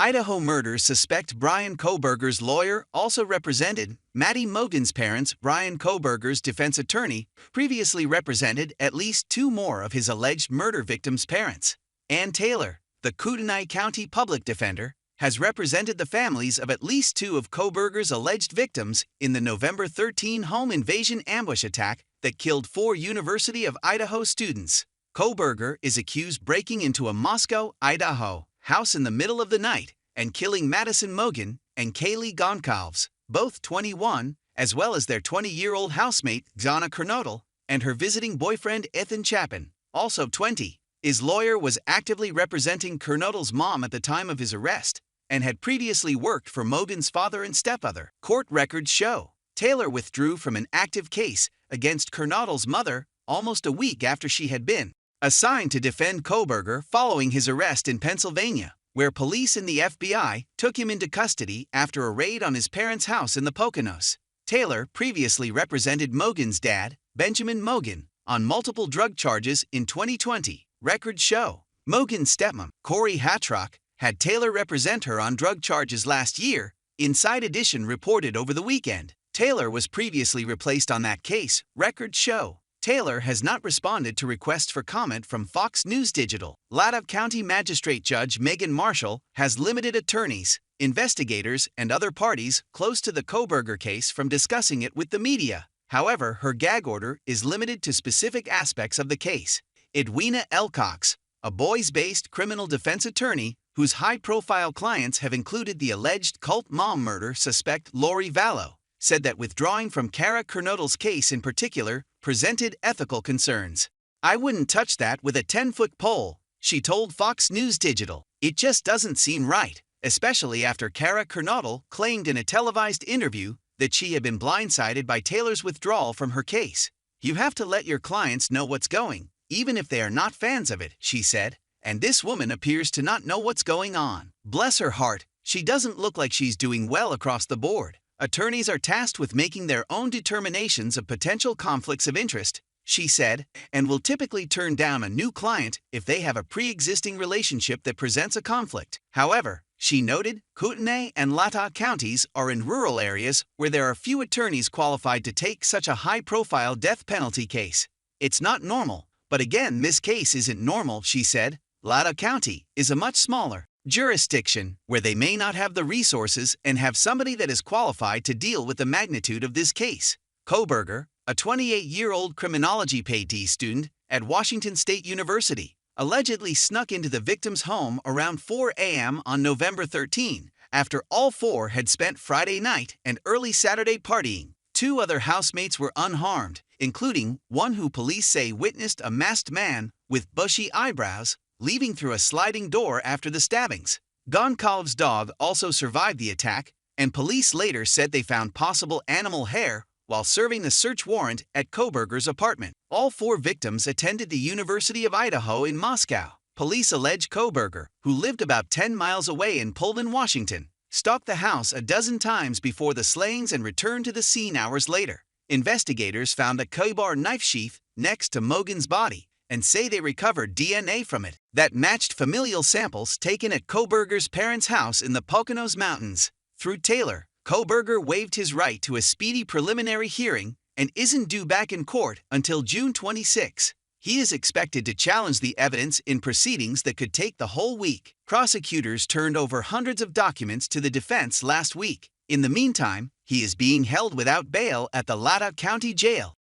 Idaho murder suspect Bryan Kohberger's lawyer also represented Maddie Mogen's parents. Bryan Kohberger's defense attorney previously represented at least two more of his alleged murder victims' parents. Ann Taylor, the Kootenai County public defender, has represented the families of at least two of Kohberger's alleged victims in the November 13 home invasion ambush attack that killed 4 University of Idaho students. Kohberger is accused breaking into a Moscow, Idaho house in the middle of the night and killing Madison Mogen and Kaylee Goncalves, both 21, as well as their 20-year-old housemate Donna Kernodle and her visiting boyfriend Ethan Chapin, also 20. His lawyer was actively representing Kernodle's mom at the time of his arrest and had previously worked for Mogen's father and stepmother. Court records show Taylor withdrew from an active case against Kernodle's mother almost a week after she had been assigned to defend Kohberger following his arrest in Pennsylvania, where police and the FBI took him into custody after a raid on his parents' house in the Poconos. Taylor previously represented Mogen's dad, Benjamin Mogen, on multiple drug charges in 2020. Records show Mogen's stepmom, Corey Hatrock, had Taylor represent her on drug charges last year. Inside Edition reported over the weekend. Taylor was previously replaced on that case. Records show Taylor has not responded to requests for comment from Fox News Digital. Latah County Magistrate Judge Megan Marshall has limited attorneys, investigators, and other parties close to the Kohberger case from discussing it with the media. However, her gag order is limited to specific aspects of the case. Edwina L. Cox, a Boise-based criminal defense attorney whose high-profile clients have included the alleged cult mom murder suspect Lori Vallow, said that withdrawing from Kara Kernodle's case in particular presented ethical concerns. "I wouldn't touch that with a 10-foot pole," she told Fox News Digital. "It just doesn't seem right, especially after Kara Kernodle claimed in a televised interview that she had been blindsided by Taylor's withdrawal from her case. You have to let your clients know what's going, even if they are not fans of it," she said. "And this woman appears to not know what's going on. Bless her heart, she doesn't look like she's doing well across the board. Attorneys are tasked with making their own determinations of potential conflicts of interest," she said, "and will typically turn down a new client if they have a pre-existing relationship that presents a conflict." However, she noted, Kootenai and Latah counties are in rural areas where there are few attorneys qualified to take such a high-profile death penalty case. "It's not normal, but again, this case isn't normal," she said. Latah County is a much smaller jurisdiction where they may not have the resources and have somebody that is qualified to deal with the magnitude of this case. Kohberger, a 28-year-old criminology PhD student at Washington State University, allegedly snuck into the victim's home around 4 a.m. on November 13 after all 4 had spent Friday night and early Saturday partying. 2 other housemates were unharmed, including one who police say witnessed a masked man with bushy eyebrows leaving through a sliding door after the stabbings. Goncalves' dog also survived the attack, and police later said they found possible animal hair while serving the search warrant at Kohberger's apartment. All 4 victims attended the University of Idaho in Moscow. Police allege Kohberger, who lived about 10 miles away in Pullman, Washington, stalked the house a dozen times before the slayings and returned to the scene hours later. Investigators found a K-bar knife sheath next to Mogen's body and say they recovered DNA from it that matched familial samples taken at Kohberger's parents' house in the Poconos Mountains. Through Taylor, Kohberger waived his right to a speedy preliminary hearing and isn't due back in court until June 26. He is expected to challenge the evidence in proceedings that could take the whole week. Prosecutors turned over hundreds of documents to the defense last week. In the meantime, he is being held without bail at the Latah County Jail.